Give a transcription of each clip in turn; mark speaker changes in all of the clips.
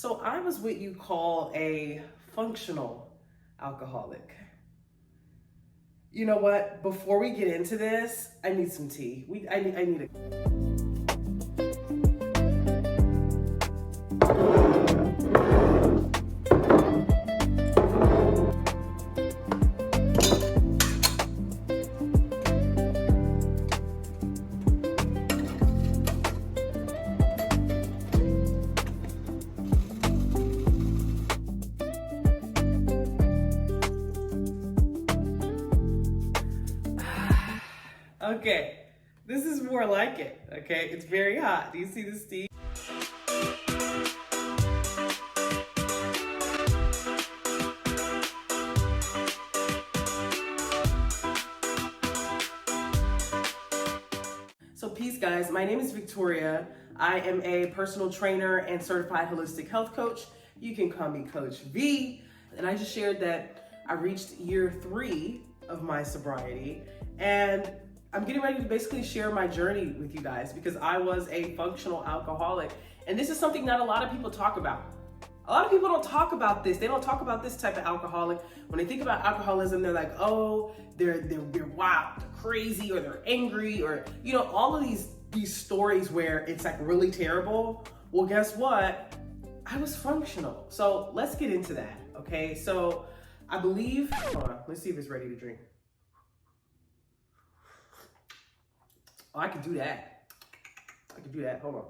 Speaker 1: So I was what you call a functional alcoholic. You know what? Before we get into this, I need some tea. I need a... Okay, this is more like it, okay? It's very hot. Do you see the steam? So peace, guys. My name is Victoria. I am a personal trainer and certified holistic health coach. You can call me Coach V. And I just shared that I reached year 3 of my sobriety, and I'm getting ready to basically share my journey with you guys because I was a functional alcoholic. And this is something that a lot of people talk about. A lot of people don't talk about this. They don't talk about this type of alcoholic. When they think about alcoholism, they're like, oh, they're wild, they're crazy, or they're angry, or, you know, all of these stories where it's like really terrible. Well, guess what? I was functional. So let's get into that, okay? So I believe, hold on, let's see if it's ready to drink. Oh, I could do that. Hold on.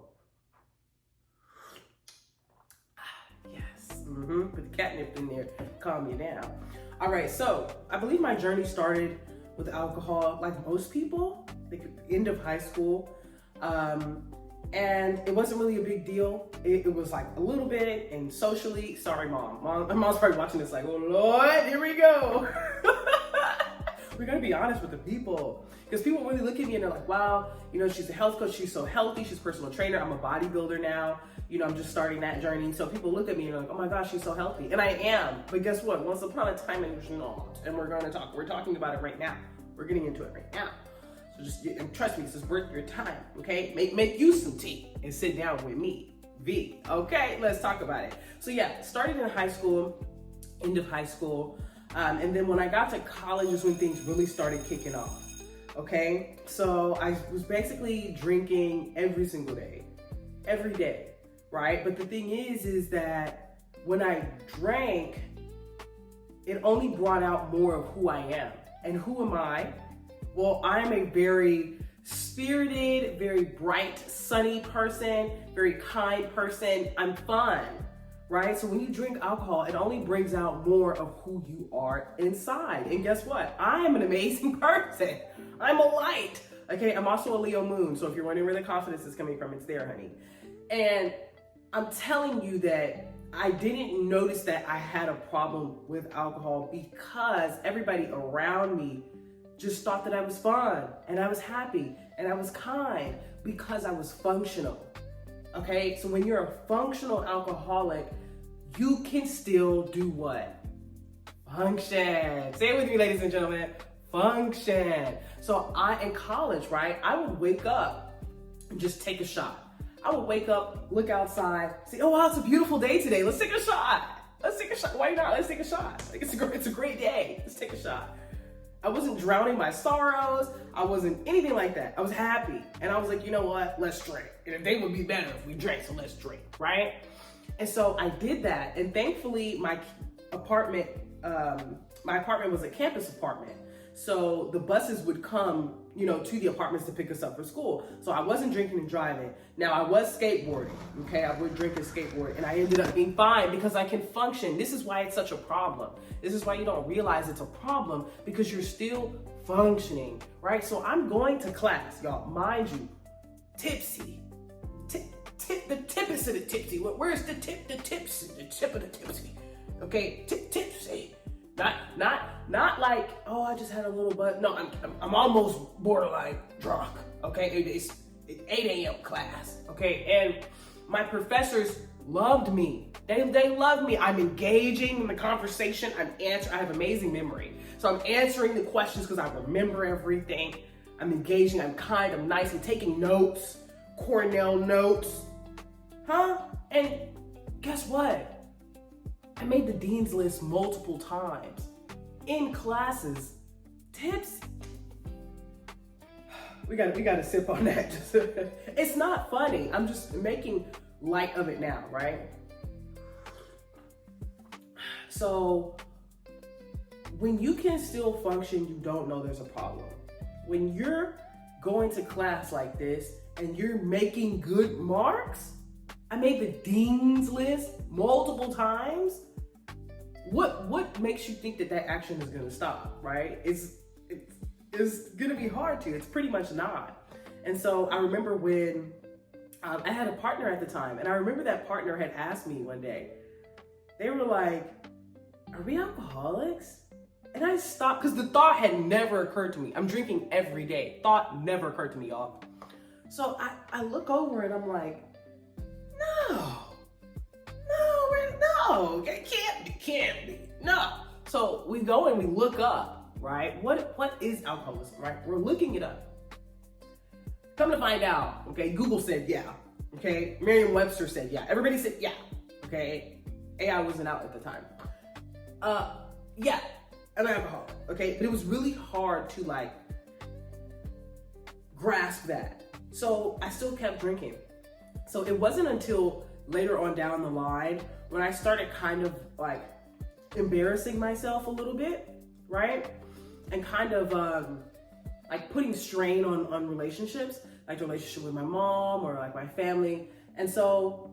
Speaker 1: Yes. Put the catnip in there. Calm you down. All right. So I believe my journey started with alcohol, like most people, like end of high school. And it wasn't really a big deal. It was like a little bit, and socially. Sorry, mom. My mom's probably watching this like, oh Lord, here we go. We gotta be honest with the people, because people really look at me and they're like, wow, you know, she's a health coach, she's so healthy, she's a personal trainer, I'm a bodybuilder now, you know, I'm just starting that journey. So people look at me and they're like, oh my gosh, she's so healthy. And I am, but guess what? Once upon a time it was not. And we're talking about it right now. We're getting into it right now. So just, and trust me, this is worth your time, okay? Make you some tea and sit down with me, V, okay? Let's talk about it. So yeah, started in high school, end of high school. And then when I got to college is when things really started kicking off, okay? So I was basically drinking every single day, every day, right? But the thing is that when I drank, it only brought out more of who I am. And who am I? Well, I'm a very spirited, very bright, sunny person, very kind person. I'm fun. Right? So when you drink alcohol, it only brings out more of who you are inside. And guess what? I am an amazing person. I'm a light. Okay, I'm also a Leo moon. So if you're wondering where the confidence is coming from, it's there, honey. And I'm telling you that I didn't notice that I had a problem with alcohol because everybody around me just thought that I was fun and I was happy and I was kind because I was functional. Okay, so when you're a functional alcoholic, you can still do what? Function. Say it with me, ladies and gentlemen. Function. So in college, right, I would wake up and just take a shot. I would wake up, look outside, say, oh wow, it's a beautiful day today. Let's take a shot. Let's take a shot. Why not? Let's take a shot. Like it's a great day. Let's take a shot. I wasn't drowning my sorrows. I wasn't anything like that. I was happy. And I was like, you know what? Let's drink. And the day would be better if we drank, so let's drink, right? And so I did that. And thankfully, my apartment was a campus apartment. So the buses would come, you know, to the apartments to pick us up for school. So I wasn't drinking and driving. Now I was skateboarding, okay? I would drink and skateboard, and I ended up being fine because I can function. This is why it's such a problem. This is why you don't realize it's a problem, because you're still functioning, right? So I'm going to class, y'all, mind you, tipsy. The tippest of the tipsy. Where's the tip? The tips, the tip of the tipsy. Okay, tipsy. Not like, oh, I just had a little bit. No, I'm almost borderline drunk. Okay, it's 8 a.m. class. Okay, and my professors loved me. They love me. I'm engaging in the conversation. I have amazing memory. So I'm answering the questions because I remember everything. I'm engaging. I'm kind. I'm nice. I'm taking notes. Cornell notes. And guess what? I made the dean's list multiple times in classes. Tips. We gotta sip on that. It's not funny. I'm just making light of it now, right? So when you can still function, you don't know there's a problem. When you're going to class like this and you're making good marks, I made the dean's list multiple times. What makes you think that action is gonna stop, right? It's gonna be hard to. It's pretty much not. And so I remember when I had a partner at the time, and I remember that partner had asked me one day, they were like, are we alcoholics? And I stopped, because the thought had never occurred to me. I'm drinking every day. Thought never occurred to me, y'all. So I look over and I'm like, no, it can't be, no. So we go and we look up, right? What is alcoholism, right? We're looking it up. Come to find out, okay, Google said yeah, okay? Merriam-Webster said yeah. Everybody said yeah, okay? AI wasn't out at the time. Yeah, I'm an alcoholic, okay? But it was really hard to like grasp that. So I still kept drinking. So it wasn't until later on down the line when I started kind of like embarrassing myself a little bit, right? And kind of like putting strain on relationships, like the relationship with my mom or like my family. And so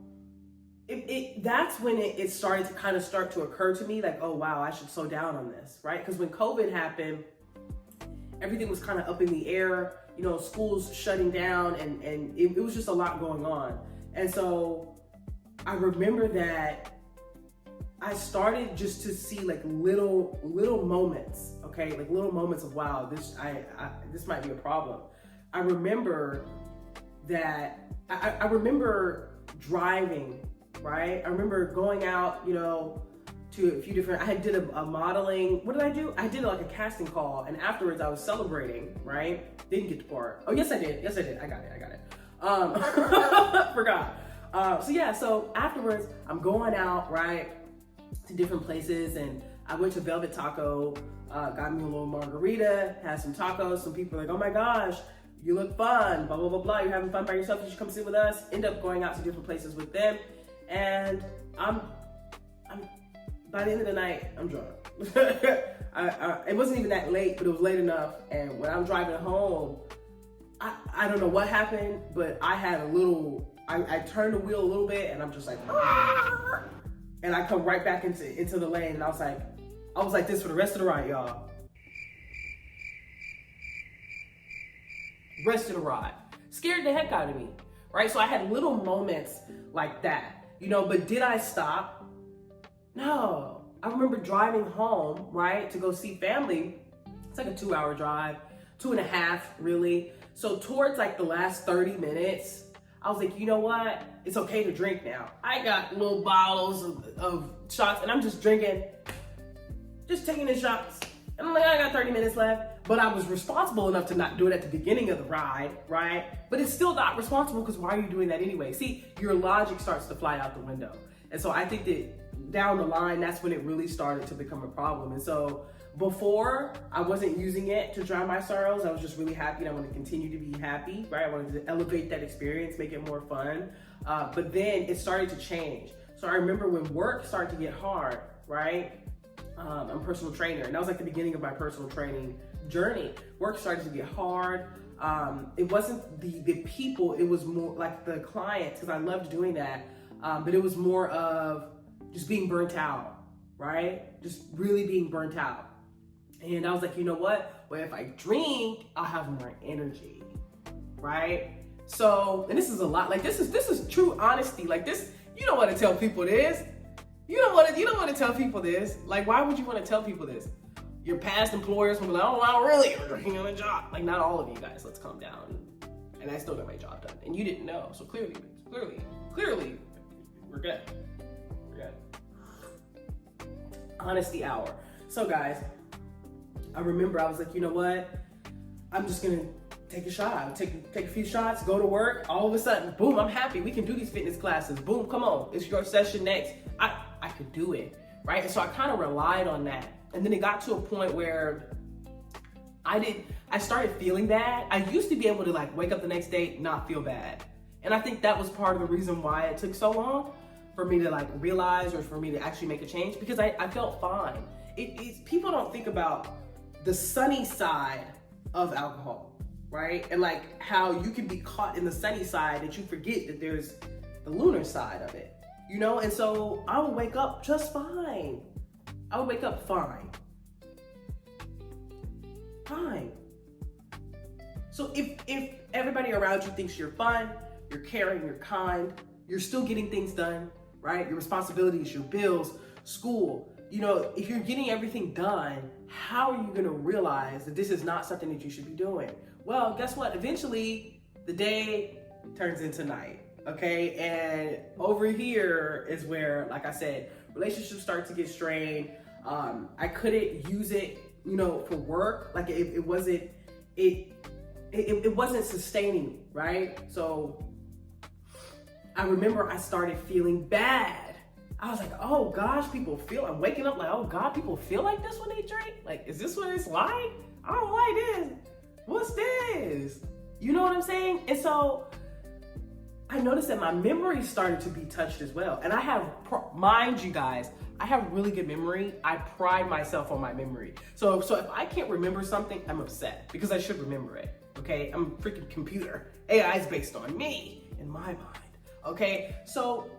Speaker 1: that's when it started to kind of start to occur to me like, oh wow, I should slow down on this, right? Because when COVID happened, everything was kind of up in the air, you know, schools shutting down and it was just a lot going on. And so I remember that I started just to see like little moments, okay? Like little moments of, wow, this might be a problem. I remember that, I remember driving, right? I remember going out, you know, to a few different, I did a modeling, what did I do? I did like a casting call and afterwards I was celebrating, right? Didn't get the part. Oh, yes I did, I got it. Forgot. So afterwards I'm going out, right? To different places and I went to Velvet Taco, got me a little margarita, had some tacos. Some people were like, oh my gosh, you look fun, blah, blah, blah, blah. You're having fun by yourself, you should come sit with us. End up going out to different places with them. And I'm by the end of the night, I'm drunk. It wasn't even that late, but it was late enough. And when I'm driving home, I don't know what happened, but I had a little, I turned the wheel a little bit and I'm just like, ah! And I come right back into the lane and I was like this for the rest of the ride, y'all. Rest of the ride. Scared the heck out of me, right? So I had little moments like that, you know, but did I stop? No. I remember driving home, right, to go see family. It's like a 2-hour drive, 2.5 really. So towards like the last 30 minutes, I was like, you know what? It's okay to drink now. I got little bottles of shots and I'm just drinking, just taking the shots. And I'm like, I got 30 minutes left. But I was responsible enough to not do it at the beginning of the ride, right? But it's still not responsible because why are you doing that anyway? See, your logic starts to fly out the window. And so I think that down the line, that's when it really started to become a problem. And so before, I wasn't using it to drown my sorrows. I was just really happy and I wanted to continue to be happy, right? I wanted to elevate that experience, make it more fun. But then it started to change. So I remember when work started to get hard, right? I'm a personal trainer and that was like the beginning of my personal training journey. Work started to get hard. It wasn't the people, it was more like the clients, because I loved doing that. But it was more of just being burnt out, right? Just really being burnt out. And I was like, you know what? Well, if I drink, I'll have more energy, right? So, and this is a lot, like this is true honesty. Like this, you don't want to tell people this. You don't want to tell people this. Like, why would you want to tell people this? Your past employers will be like, oh, wow, really? You're drinking on a job. Like, not all of you guys, let's calm down. And I still got my job done. And you didn't know. So clearly, we're good. Honesty hour. So guys, I remember I was like, you know what? I'm just gonna take a shot, take a few shots, go to work. All of a sudden, boom, I'm happy. We can do these fitness classes. Boom, come on, it's your session next. I could do it, right? And so I kind of relied on that. And then it got to a point where I started feeling bad. I used to be able to like wake up the next day, not feel bad. And I think that was part of the reason why it took so long for me to like realize or for me to actually make a change, because I felt fine. People don't think about the sunny side of alcohol, right? And like how you can be caught in the sunny side that you forget that there's the lunar side of it, you know? And so I would wake up just fine. I would wake up fine. Fine. So if everybody around you thinks you're fun, you're caring, you're kind, you're still getting things done, right? Your responsibilities, your bills, school, you know, if you're getting everything done, how are you gonna realize that this is not something that you should be doing? Well, guess what? Eventually, the day turns into night, okay? And over here is where, like I said, relationships start to get strained. I couldn't use it, you know, for work. Like it wasn't sustaining, right? So I remember I started feeling bad. I was like, oh gosh, I'm waking up like, oh God, people feel like this when they drink? Like, is this what it's like? I don't like this. What's this? You know what I'm saying? And so I noticed that my memory started to be touched as well. And I have, mind you guys, I have really good memory. I pride myself on my memory. So if I can't remember something, I'm upset because I should remember it, okay? I'm a freaking computer. AI is based on me in my mind, okay? So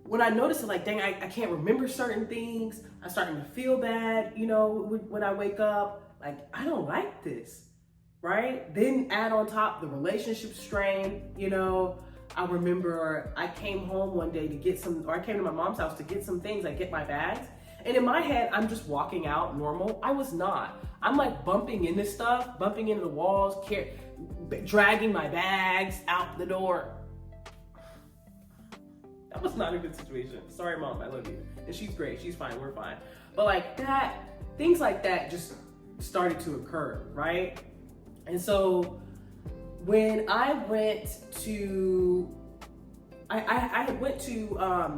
Speaker 1: when I noticed it, like, dang, I can't remember certain things, I'm starting to feel bad, you know, when I wake up, like, I don't like this, right? Then add on top the relationship strain, you know. I remember I came home one day I came to my mom's house to get some things, like get my bags. And in my head, I'm just walking out normal. I was not. I'm like bumping into stuff, bumping into the walls, dragging my bags out the door. That was not a good situation. Sorry, Mom, I love you. And she's great, she's fine, we're fine. But like that, things like that just started to occur, right? And so when I went to, I went to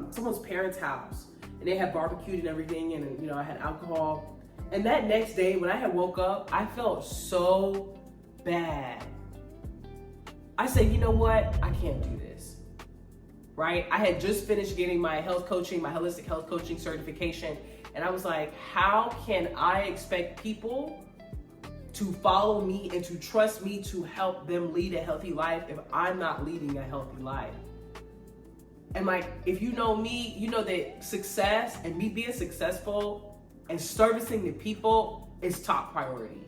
Speaker 1: someone's parents' house and they had barbecued and everything, and you know, I had alcohol. And that next day when I had woke up, I felt so bad. I said, you know what? I can't do this, right? I had just finished getting my health coaching, my holistic health coaching certification. And I was like, how can I expect people to follow me and to trust me to help them lead a healthy life if I'm not leading a healthy life? And like, if you know me, you know that success and me being successful and servicing the people is top priority.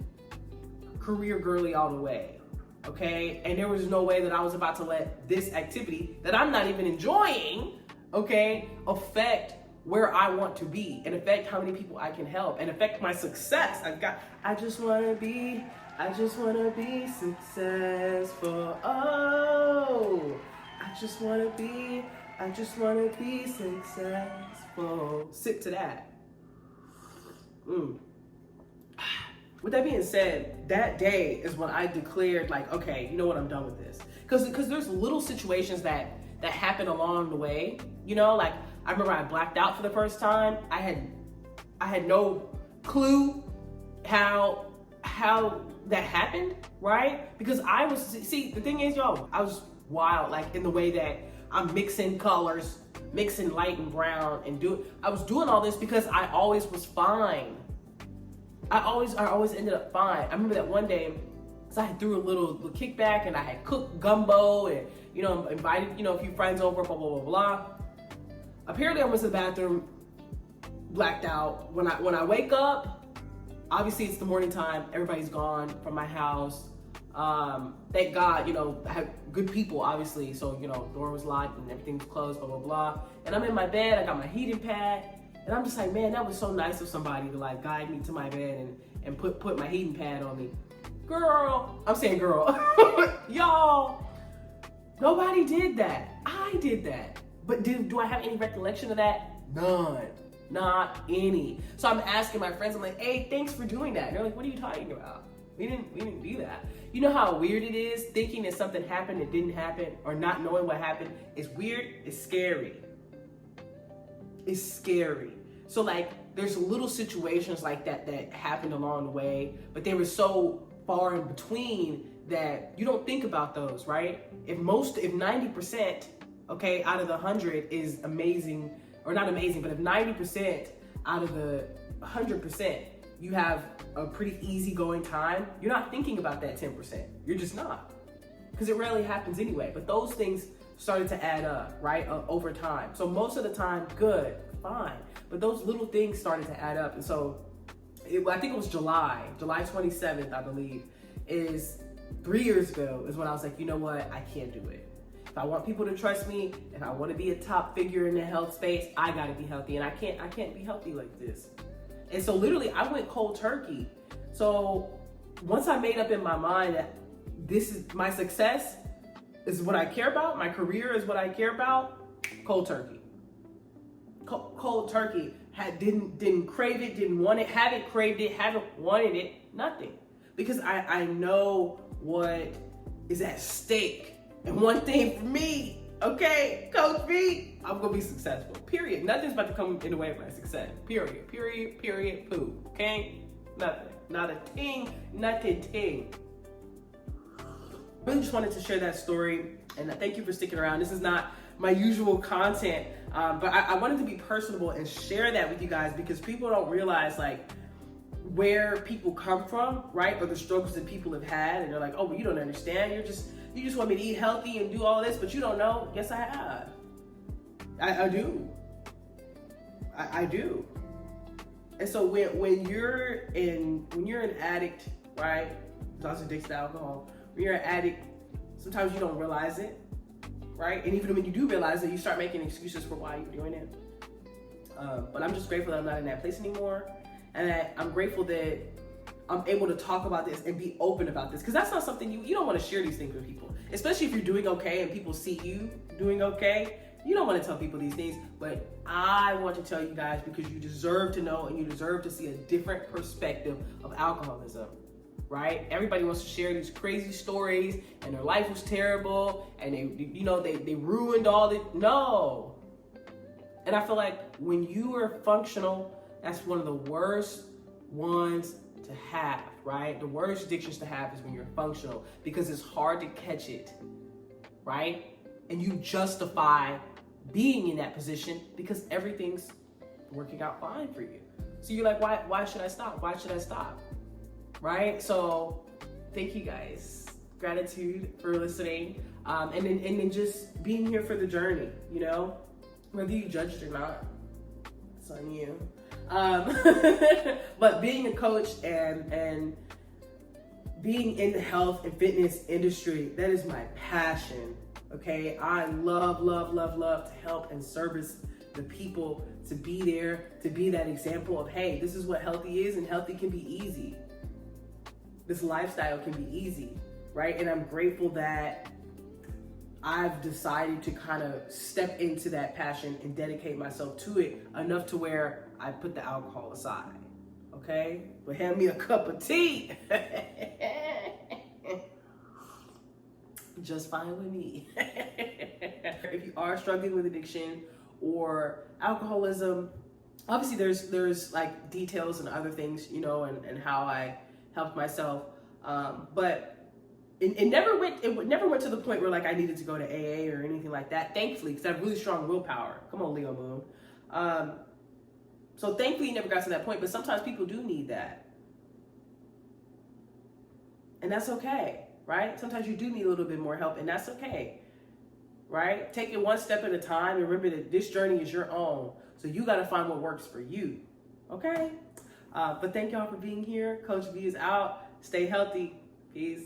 Speaker 1: Career girly all the way, okay? And there was no way that I was about to let this activity that I'm not even enjoying, okay, affect where I want to be and affect how many people I can help and affect my success. I just wanna be successful. Oh, I just wanna be successful. Sip to that. With that being said, that day is when I declared, like, okay, you know what, I'm done with this. Because there's little situations that happen along the way, you know, like I remember I blacked out for the first time. I had no clue how that happened, right? Because the thing is, y'all, I was wild, like in the way that I'm mixing colors, mixing light and brown, and I was doing all this because I always was fine. I always ended up fine. I remember that one day, so I threw a little kickback and I had cooked gumbo and, you know, invited, you know, a few friends over, blah, blah, blah, blah. Apparently I went to the bathroom, blacked out. When I wake up, obviously it's the morning time, everybody's gone from my house. Thank God, you know, I had good people, obviously. So, you know, door was locked and everything was closed, blah, blah, blah. And I'm in my bed, I got my heating pad. And I'm just like, man, that was so nice of somebody to like guide me to my bed and put my heating pad on me. Girl, I'm saying girl, y'all, nobody did that. I did that. But do I have any recollection of that? None, not any. So I'm asking my friends, I'm like, hey, thanks for doing that. And they're like, what are you talking about? We didn't do that. You know how weird it is thinking that something happened that didn't happen, or not knowing what happened? It's weird, it's scary. It's scary. So like, there's little situations like that that happened along the way, but they were so far in between that you don't think about those, right? If 90%, okay, out of the 100 is amazing, or not amazing, but if 90% out of the 100%, you have a pretty easygoing time, you're not thinking about that 10%. You're just not. Because it rarely happens anyway. But those things started to add up, right, over time. So most of the time, good, fine. But those little things started to add up. And so I think it was July 27th, I believe, is 3 years ago, is when I was like, you know what, I can't do it. If I want people to trust me, if I want to be a top figure in the health space, I got to be healthy. And I can't be healthy like this. And so literally I went cold turkey. So once I made up in my mind that this is my success, is what I care about, my career is what I care about, cold turkey. Cold turkey. Didn't crave it, didn't want it, haven't craved it, haven't wanted it, nothing. Because I know what is at stake. And one thing for me, okay, Coach B, I'm gonna be successful. Period. Nothing's about to come in the way of my success. Period. Poo. Okay? Nothing. Not a ting. Nothing. Really just wanted to share that story, and thank you for sticking around. This is not my usual content, but I wanted to be personable and share that with you guys, because people don't realize like where people come from, right? Or the struggles that people have had, and they're like, oh, well, you don't understand. You just want me to eat healthy and do all this, but you don't know. Yes, I have. I do. I do. And so when you're an addict, right? It's also addicted to alcohol. When you're an addict, sometimes you don't realize it, right? And even when you do realize it, you start making excuses for why you're doing it. But I'm just grateful that I'm not in that place anymore, and that I'm grateful that I'm able to talk about this and be open about this, because that's not something you don't want to share these things with people, especially if you're doing okay and people see you doing okay. You don't want to tell people these things, but I want to tell you guys, because you deserve to know and you deserve to see a different perspective of alcoholism, right? Everybody wants to share these crazy stories and their life was terrible and they ruined all the, no. And I feel like when you are functional, that's one of the worst ones to have, right? The worst addictions to have is when you're functional, because it's hard to catch it, right? And you justify being in that position because everything's working out fine for you. So you're like, why should I stop? Why should I stop? Right? So thank you guys. Gratitude for listening. And then just being here for the journey, you know? Whether you judge it or not, it's on you. But being a coach and being in the health and fitness industry, that is my passion. Okay, I love to help and service the people, to be there, to be that example of, hey, this is what healthy is, and healthy can be easy. This lifestyle can be easy, right? And I'm grateful that I've decided to kind of step into that passion and dedicate myself to it enough to where I put the alcohol aside, okay? But hand me a cup of tea. Just fine with me. If you are struggling with addiction or alcoholism, obviously there's like details and other things, you know, and how I helped myself. But it never went to the point where like I needed to go to AA or anything like that, thankfully, because I have really strong willpower. Come on, Leo Moon. So thankfully it never got to that point, but sometimes people do need that. And that's okay, right? Sometimes you do need a little bit more help, and that's okay, right? Take it one step at a time, and remember that this journey is your own. So you got to find what works for you, okay? But thank y'all for being here. Coach B is out. Stay healthy. Peace.